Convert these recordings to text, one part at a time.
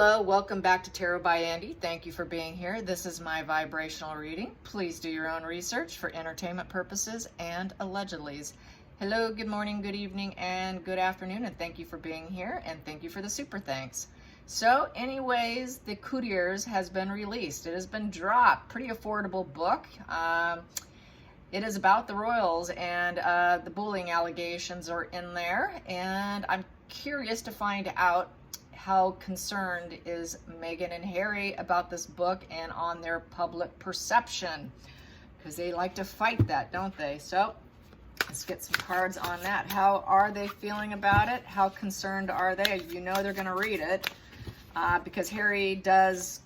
Hello, welcome back to Tarot by Andy. Thank you for being here. This is my vibrational reading. Please do your own research for entertainment purposes and allegedlys. Hello, good morning, good evening, and good afternoon, and thank you for being here, and thank you for the super thanks. So anyways, the Courtiers has been released. It has been dropped. Pretty affordable book. It is about the royals, and the bullying allegations are in there, and I'm curious to find out how concerned is Meghan and Harry about this book and on their public perception, because they like to fight that, don't they? So let's get some cards on that. How are they feeling about it? How concerned are they? You know they're going to read it because Harry does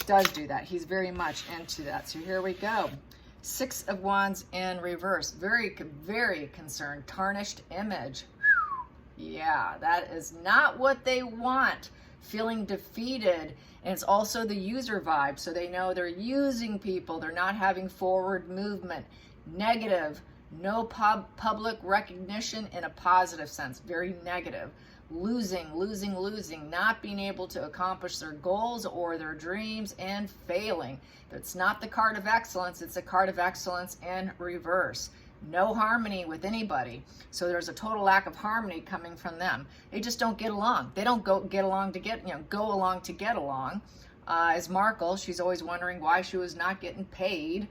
do that. He's very much into that. So here we go. Six of Wands in reverse. Very, very concerned. Tarnished image. Yeah, that is not what they want. Feeling defeated. And it's also the user vibe. So they know they're using people. They're not having forward movement. Negative. No public recognition in a positive sense. Very negative. Losing. Not being able to accomplish their goals or their dreams and failing. It's not the card of excellence. It's a card of excellence in reverse. No harmony with anybody. So there's a total lack of harmony coming from them. They just don't get along. They don't go along to get along. As Markle, she's always wondering why she was not getting paid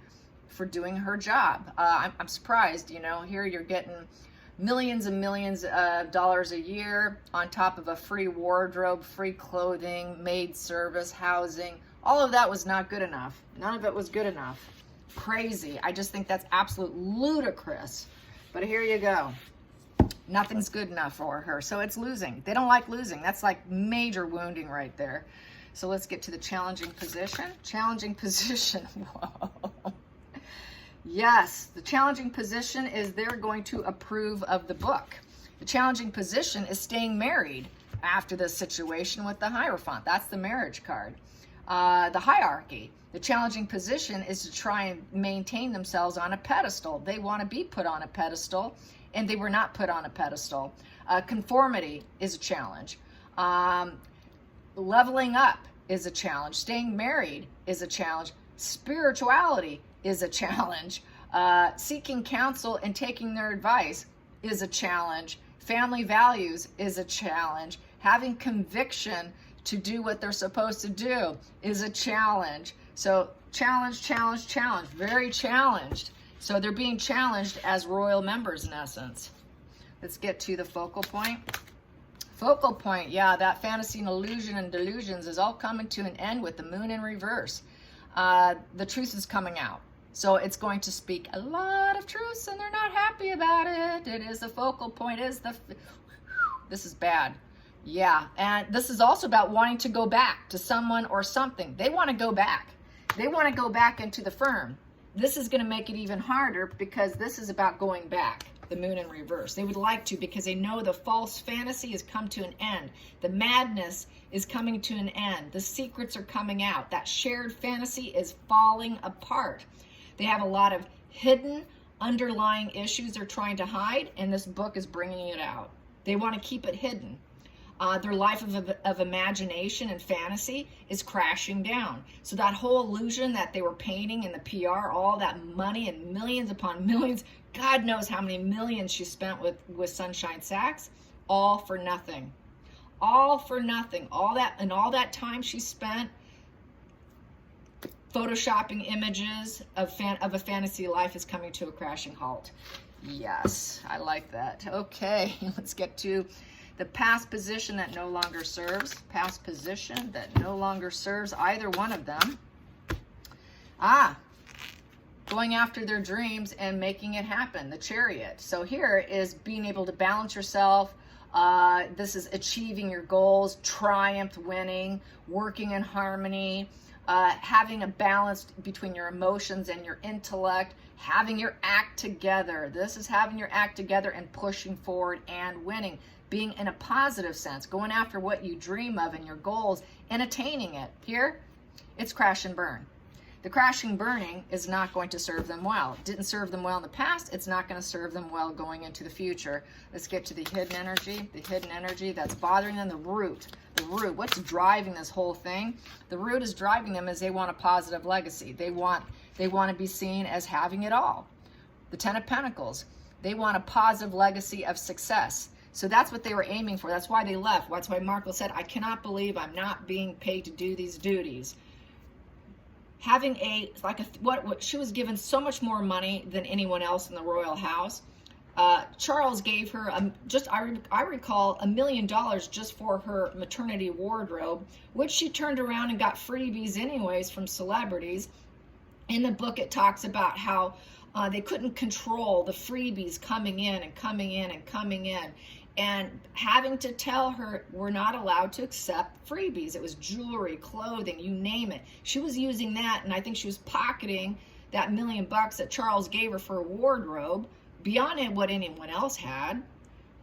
for doing her job. I'm surprised, here you're getting millions and millions of dollars a year on top of a free wardrobe, free clothing, maid service, housing. All of that was not good enough. None of it was good enough. Crazy. I just think that's absolute ludicrous. But here you go. Nothing's good enough for her. So it's losing. They don't like losing. That's like major wounding right there. So let's get to the challenging position. Challenging position. Whoa. Yes, the challenging position is they're going to approve of the book. The challenging position is staying married after this situation with the Hierophant. That's the marriage card. The hierarchy. The challenging position is to try and maintain themselves on a pedestal. They want to be put on a pedestal, and they were not put on a pedestal. Conformity is a challenge. Leveling up is a challenge. Staying married is a challenge. Spirituality is a challenge. Seeking counsel and taking their advice is a challenge. Family values is a challenge. Having conviction to do what they're supposed to do is a challenge. So challenge, very challenged. So they're being challenged as royal members in essence. Let's get to the focal point. Focal point, yeah, that fantasy and illusion and delusions is all coming to an end with the moon in reverse. The truth is coming out. So it's going to speak a lot of truths and they're not happy about it. It is the focal point, this is bad. Yeah, and this is also about wanting to go back to someone or something. They want to go back. They want to go back into the firm. This is going to make it even harder because this is about going back, the moon in reverse. They would like to because they know the false fantasy has come to an end. The madness is coming to an end. The secrets are coming out. That shared fantasy is falling apart. They have a lot of hidden underlying issues they're trying to hide, and this book is bringing it out. They want to keep it hidden. Their life of imagination and fantasy is crashing down. So that whole illusion that they were painting in the PR, all that money and millions upon millions, God knows how many millions she spent with Sunshine Sachs, all for nothing. All for nothing. All that time she spent photoshopping images of a fantasy life is coming to a crashing halt. Yes, I like that. Okay, let's get to the past position that no longer serves. Past position that no longer serves either one of them. Going after their dreams and making it happen. The Chariot. So here is being able to balance yourself. This is achieving your goals, triumph, winning, working in harmony, having a balance between your emotions and your intellect, having your act together. This is having your act together and pushing forward and winning. Being in a positive sense, going after what you dream of and your goals and attaining it. Here, it's crash and burn. The crashing, burning is not going to serve them well. It didn't serve them well in the past. It's not going to serve them well going into the future. Let's get to the hidden energy. The hidden energy that's bothering them, the root. The root, what's driving this whole thing? The root is driving them as they want a positive legacy. They want to be seen as having it all. The Ten of Pentacles, they want a positive legacy of success. So that's what they were aiming for. That's why they left. That's why Markle said, I cannot believe I'm not being paid to do these duties. Having what she was given so much more money than anyone else in the royal house. Charles gave her I recall $1 million just for her maternity wardrobe, which she turned around and got freebies anyways from celebrities. In the book, it talks about how they couldn't control the freebies coming in and coming in and coming in, and having to tell her we're not allowed to accept freebies. It was jewelry, clothing, you name it. She was using that, and I think she was pocketing that $1 million that Charles gave her for a wardrobe beyond what anyone else had,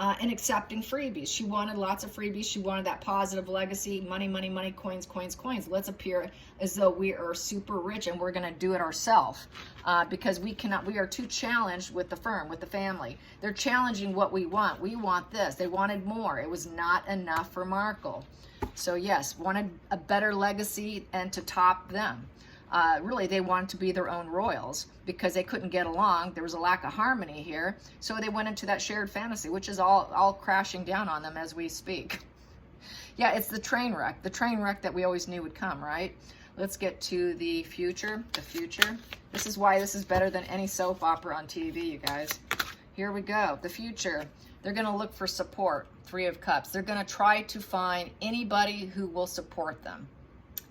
and accepting freebies. She wanted lots of freebies. She wanted that positive legacy, money, money, money, coins, coins, coins. Let's appear as though we are super rich and we're going to do it ourselves, because we are too challenged with the firm, with the family. They're challenging what we want. We want this. They wanted more. It was not enough for Markle. So yes, wanted a better legacy and to top them. Really, they wanted to be their own royals because they couldn't get along. There was a lack of harmony here. So they went into that shared fantasy, which is all crashing down on them as we speak. Yeah, it's the train wreck that we always knew would come, right? Let's get to the future. The future. This is why this is better than any soap opera on TV, you guys. Here we go. The future. They're going to look for support. Three of Cups. They're going to try to find anybody who will support them.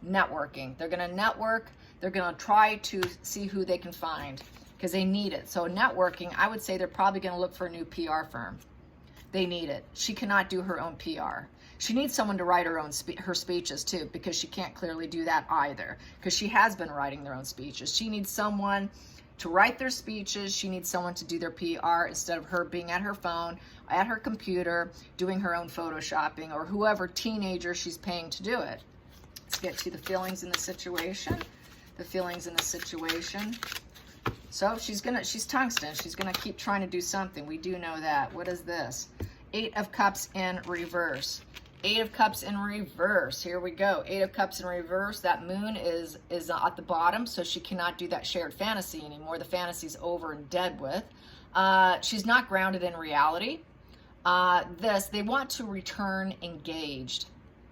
Networking. They're going to network. They're going to try to see who they can find because they need it. So networking, I would say they're probably going to look for a new PR firm. They need it. She cannot do her own PR. She needs someone to write her speeches too, because she can't clearly do that either, because she has been writing their own speeches. She needs someone to write their speeches. She needs someone to do their PR instead of her being at her phone, at her computer, doing her own photoshopping, or whoever teenager she's paying to do it. Let's get to the feelings in the situation. The feelings in the situation. So she's tungsten. She's gonna keep trying to do something. We do know that. What is this? 8 of Cups in reverse. 8 of Cups in reverse. Here we go. 8 of Cups in reverse. That moon is at the bottom, so she cannot do that shared fantasy anymore. The fantasy's over and dead with. She's not grounded in reality. They want to return engaged.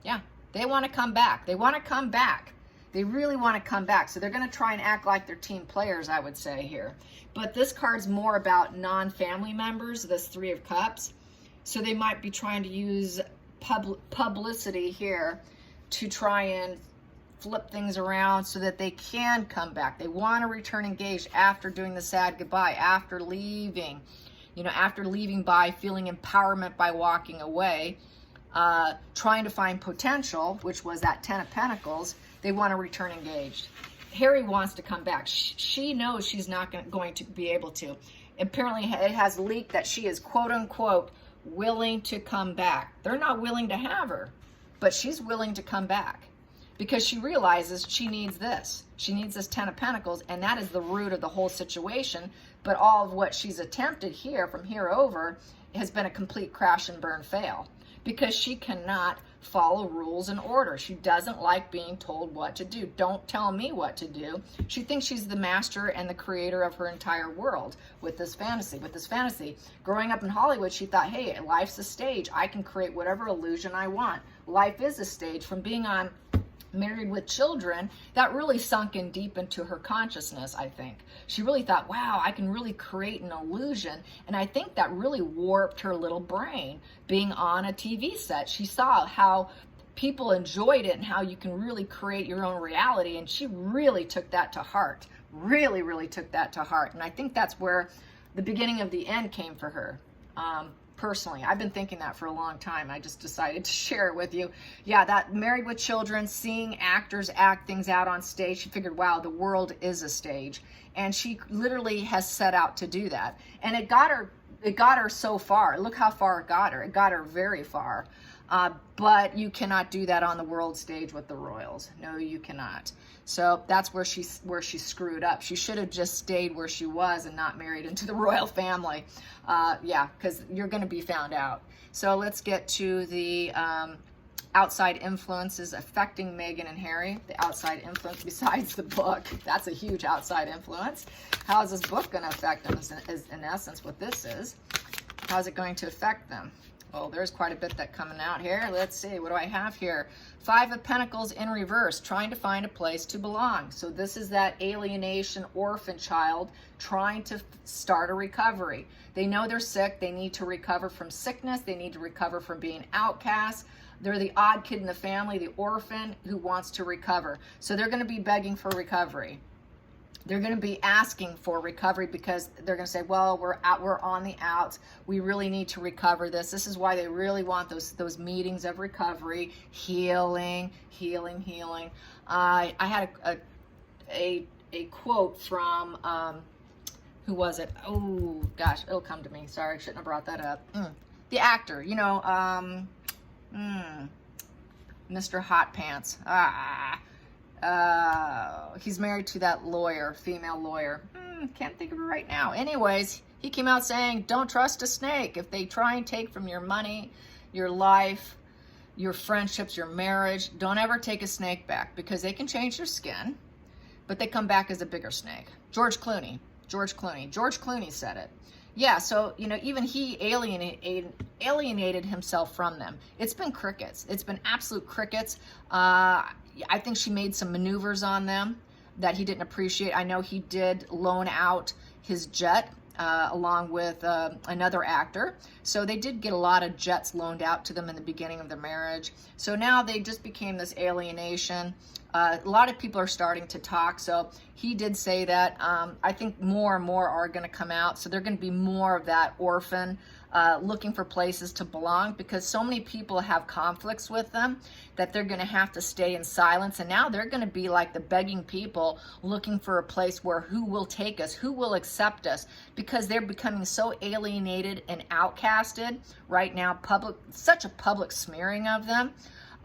Yeah, they want to come back. They want to come back. They really want to come back. So they're going to try and act like they're team players, I would say here. But this card's more about non-family members, this 3 of Cups. So they might be trying to use publicity here to try and flip things around so that they can come back. They want to return engaged after doing the sad goodbye, after leaving. You know, after leaving by feeling empowerment by walking away, trying to find potential, which was that 10 of Pentacles. They want to return engaged. Harry wants to come back. She knows she's not going to be able to. Apparently, it has leaked that she is, quote unquote, willing to come back. They're not willing to have her, but she's willing to come back because she realizes she needs this. She needs this 10 of Pentacles, and that is the root of the whole situation. But all of what she's attempted here, from here over, has been a complete crash and burn fail because she cannot follow rules and order. She doesn't like being told what to do. Don't tell me what to do. She thinks she's the master and the creator of her entire world with this fantasy. Growing up in Hollywood, she thought, hey, life's a stage. I can create whatever illusion I want. Life is a stage. From being on Married with Children, that really sunk in deep into her consciousness, I think. She really thought, wow, I can really create an illusion. And I think that really warped her little brain. Being on a TV set, she saw how people enjoyed it and how you can really create your own reality. And she really took that to heart. Really, really took that to heart. And I think that's where the beginning of the end came for her. Personally, I've been thinking that for a long time. I just decided to share it with you. Yeah, that Married with Children, seeing actors act things out on stage, she figured, wow, the world is a stage. And she literally has set out to do that. And it got her so far. Look how far it got her. It got her very far. But you cannot do that on the world stage with the royals. No, you cannot. So that's where she screwed up. She should have just stayed where she was and not married into the royal family. Yeah, because you're going to be found out. So let's get to the outside influences affecting Meghan and Harry. The outside influence besides the book. That's a huge outside influence. How is this book going to affect them is in essence what this is. How is it going to affect them? Well, there's quite a bit that coming out here. Let's see, what do I have here? 5 of Pentacles in reverse, trying to find a place to belong. So this is that alienation orphan child trying to start a recovery. They know they're sick. They need to recover from sickness. They need to recover from being outcast. They're the odd kid in the family, the orphan who wants to recover. So they're going to be begging for recovery. They're going to be asking for recovery because they're going to say, well, we're on the outs. We really need to recover this. This is why they really want those meetings of recovery, healing. I had a quote from, who was it? Oh, gosh, it'll come to me. Sorry, I shouldn't have brought that up. The actor, you know, Mr. Hot Pants. He's married to that lawyer, female lawyer. Can't think of it right now. Anyways, he came out saying, don't trust a snake. If they try and take from your money, your life, your friendships, your marriage, don't ever take a snake back because they can change their skin, but they come back as a bigger snake. George Clooney said it. Yeah, so, you know, even he alienated himself from them. It's been crickets. It's been absolute crickets. I think she made some maneuvers on them that he didn't appreciate. I know he did loan out his jet along with another actor. So they did get a lot of jets loaned out to them in the beginning of their marriage. So now they just became this alienation. A lot of people are starting to talk. So he did say that. I think more and more are going to come out. So they're going to be more of that orphan looking for places to belong because so many people have conflicts with them that they're going to have to stay in silence. And now they're going to be like the begging people looking for a place where who will take us, who will accept us, because they're becoming so alienated and outcasted right now. Such a public smearing of them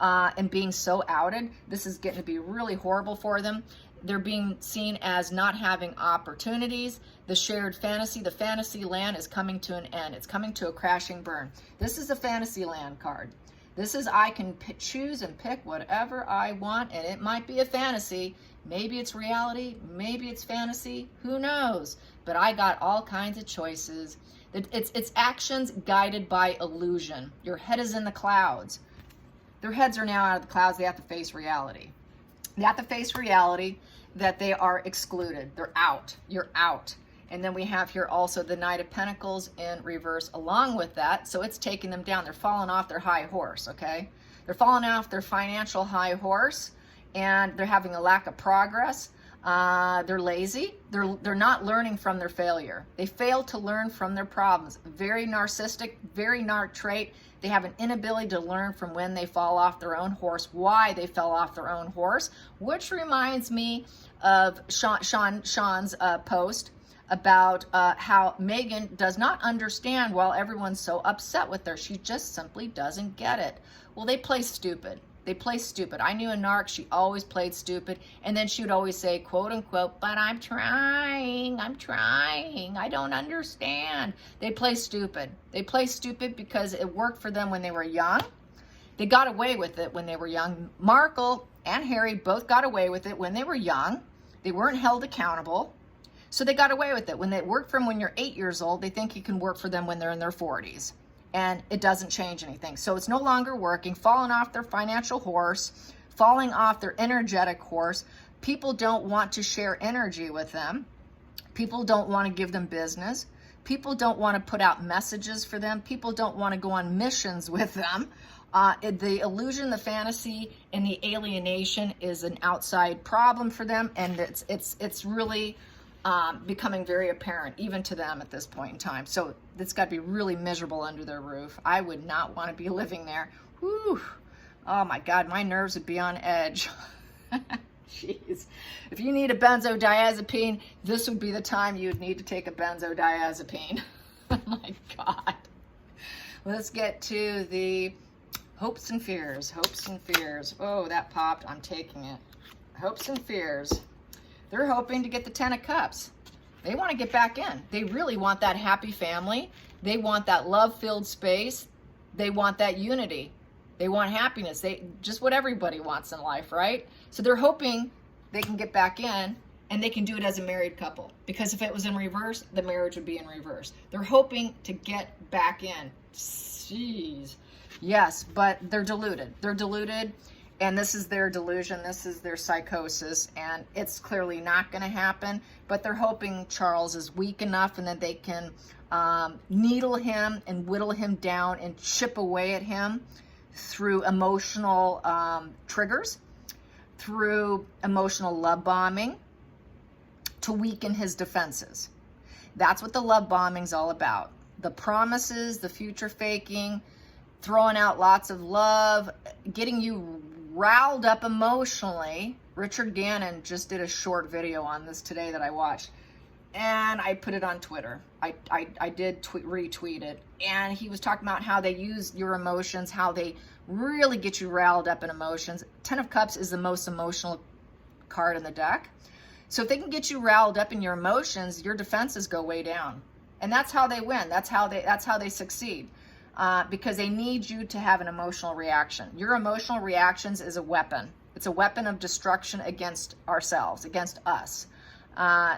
and being so outed. This is getting to be really horrible for them. They're being seen as not having opportunities. The shared fantasy, the fantasy land is coming to an end. It's coming to a crashing burn. This is a fantasy land card. This is I can choose and pick whatever I want, and it might be a fantasy. Maybe it's reality. Maybe it's fantasy. Who knows? But I got all kinds of choices. It's actions guided by illusion. Your head is in the clouds. Their heads are now out of the clouds. They have to face reality. They have to face reality that they are excluded. They're out. You're out. And then we have here also the Knight of Pentacles in reverse along with that. So it's taking them down. They're falling off their high horse, okay? They're falling off their financial high horse, and they're having a lack of progress. They're lazy. They're not learning from their failure. They fail to learn from their problems. Very narcissistic, very narc trait. They have an inability to learn from when they fall off their own horse, why they fell off their own horse, which reminds me of Sean's post about how Meghan does not understand why everyone's so upset with her. She just simply doesn't get it. Well, they play stupid. They play stupid. I knew a narc, she always played stupid. And then she would always say, quote unquote, but I'm trying, I don't understand. They play stupid. They play stupid because it worked for them when they were young. They got away with it when they were young. Markle and Harry both got away with it when they were young. They weren't held accountable. So they got away with it. When it worked for them when you're 8 years old, they think it can work for them when they're in their 40s. And it doesn't change anything. So it's no longer working, falling off their financial horse, falling off their energetic horse. People don't want to share energy with them. People don't want to give them business. People don't want to put out messages for them. People don't want to go on missions with them. The illusion, the fantasy, and the alienation is an outside problem for them. And it's really becoming very apparent even to them at this point in time. So it's got to be really miserable under their roof. I would not want to be living there. Whew. Oh my God, my nerves would be on edge. Jeez. If you need a benzodiazepine, this would be the time you would need to take a benzodiazepine. Oh my God. Let's get to the Hopes and fears, hopes and fears. Oh, that popped. I'm taking it. Hopes and fears. They're hoping to get the 10 of Cups. They want to get back in. They really want that happy family. They want that love-filled space. They want that unity. They want happiness. They just what everybody wants in life, right? So they're hoping they can get back in, and they can do it as a married couple. Because if it was in reverse, the marriage would be in reverse. They're hoping to get back in. Jeez. Yes, but they're deluded. They're deluded, and this is their delusion. This is their psychosis, and it's clearly not going to happen. But they're hoping Charles is weak enough and that they can needle him and whittle him down and chip away at him through emotional triggers, through emotional love bombing, to weaken his defenses. That's what the love bombing's all about. The promises, the future faking, throwing out lots of love, getting you riled up emotionally. Richard Gannon just did a short video on this today that I watched, and I put it on Twitter. I did retweet it, and he was talking about how they use your emotions, how they really get you riled up in emotions. 10 of Cups is the most emotional card in the deck. So if they can get you riled up in your emotions, your defenses go way down. And that's how they win. That's how they succeed. Because they need you to have an emotional reaction. Your emotional reactions is a weapon. It's a weapon of destruction against ourselves, against us.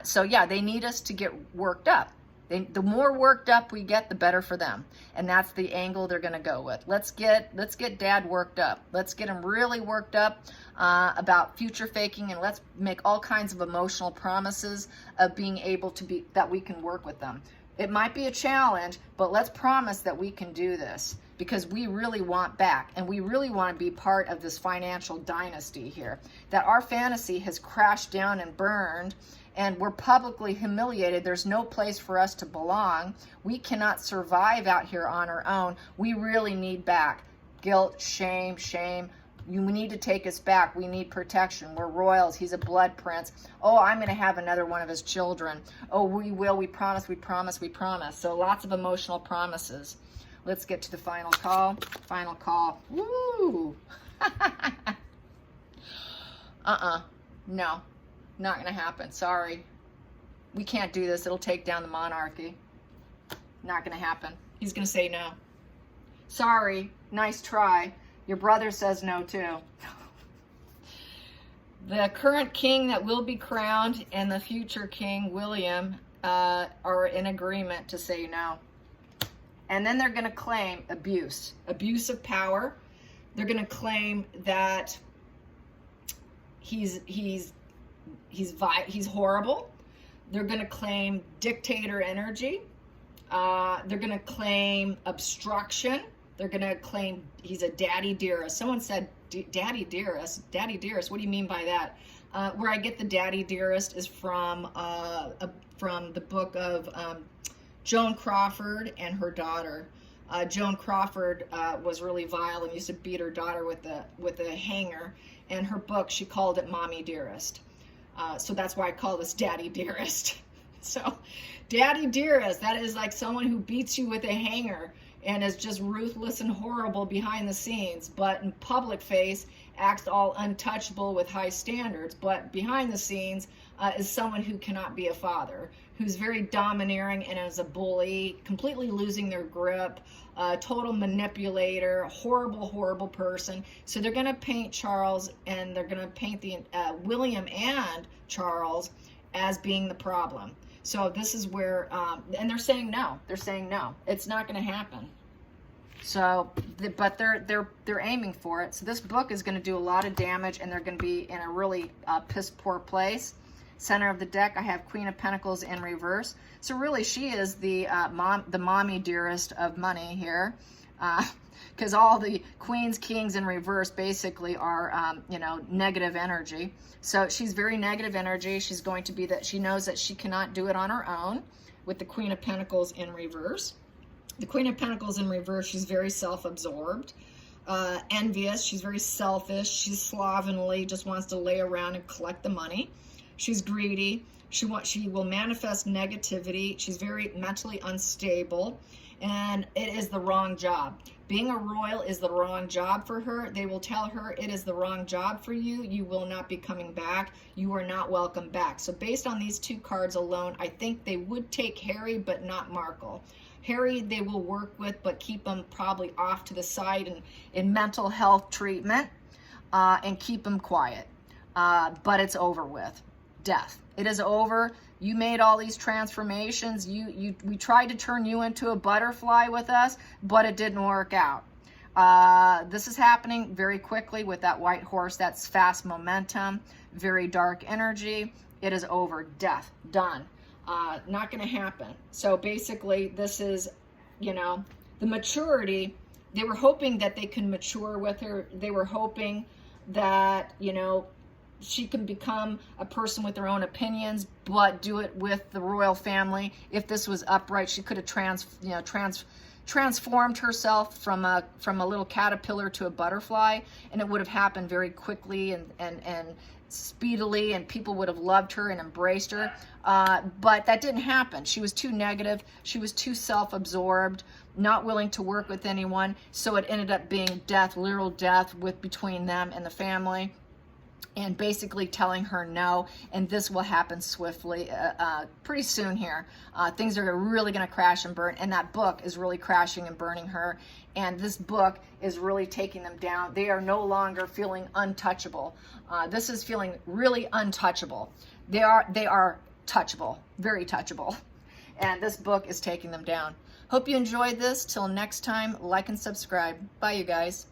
So yeah, they need us to get worked up. The more worked up we get, the better for them. And that's the angle they're going to go with. Let's get Dad worked up. Let's get him really worked up about future faking, and let's make all kinds of emotional promises of being able to be, that we can work with them. It might be a challenge, but let's promise that we can do this, because we really want back, and we really want to be part of this financial dynasty here. That our fantasy has crashed down and burned, and we're publicly humiliated. There's no place for us to belong. We cannot survive out here on our own. We really need back. Guilt, shame, shame. We need to take us back. We need protection. We're royals. He's a blood prince. Oh, I'm going to have another one of his children. Oh, we will. We promise, we promise, we promise. So lots of emotional promises. Let's get to the final call. Final call. Woo! No, not going to happen. Sorry. We can't do this. It'll take down the monarchy. Not going to happen. He's going to say no. Sorry. Nice try. Your brother says no too. The current king that will be crowned and the future king, William, are in agreement to say no. And then they're going to claim abuse of power. They're going to claim that he's horrible. They're going to claim dictator energy. They're going to claim obstruction. They're going to claim he's a daddy dearest. Someone said, daddy dearest? Daddy dearest, what do you mean by that? Where I get the daddy dearest is from the book of Joan Crawford and her daughter. Joan Crawford was really vile and used to beat her daughter with a hanger. And her book, she called it Mommy Dearest. So that's why I call this Daddy Dearest. So Daddy Dearest, that is like someone who beats you with a hanger and is just ruthless and horrible behind the scenes, but in public face acts all untouchable with high standards, but behind the scenes is someone who cannot be a father, who's very domineering and is a bully, completely losing their grip, total manipulator, horrible person. So they're going to paint Charles, and they're going to paint the William and Charles as being the problem. So this is where, and they're saying no. They're saying no. It's not going to happen. So, but they're aiming for it. So this book is going to do a lot of damage, and they're going to be in a really piss poor place. Center of the deck, I have Queen of Pentacles in reverse. So really, she is the mommy dearest of money here, because all the queens, kings in reverse basically are negative energy. So she's very negative energy. She's going to be that. She knows that she cannot do it on her own. With the Queen of Pentacles in reverse, the Queen of Pentacles in reverse, she's very self-absorbed, envious. She's very selfish. She's slovenly, just wants to lay around and collect the money. She's greedy. She will manifest negativity. She's very mentally unstable, and it is the wrong job. Being a royal is the wrong job for her. They will tell her it is the wrong job for you. You will not be coming back. You are not welcome back. So based on these two cards alone, I think they would take Harry, but not Markle. Harry they will work with, but keep him probably off to the side and in mental health treatment, and keep him quiet. But it's over with. Death. It is over. You made all these transformations. We tried to turn you into a butterfly with us, but it didn't work out. This is happening very quickly with that white horse. That's fast momentum, very dark energy. It is over. Death. Done. Not going to happen. So basically, this is, you know, the maturity. They were hoping that they can mature with her. They were hoping that, you know, she can become a person with her own opinions, but do it with the royal family. If this was upright, she could have transformed herself from a little caterpillar to a butterfly, and it would have happened very quickly and speedily, and people would have loved her and embraced her. But that didn't happen. She was too negative. She was too self-absorbed, not willing to work with anyone. So it ended up being death, literal death between them and the family, and basically telling her no, and this will happen swiftly, pretty soon here. Things are really going to crash and burn, and that book is really crashing and burning her, and this book is really taking them down. They are no longer feeling untouchable. This is feeling really untouchable. They are touchable, very touchable, and this book is taking them down. Hope you enjoyed this. Till next time, like and subscribe. Bye, you guys.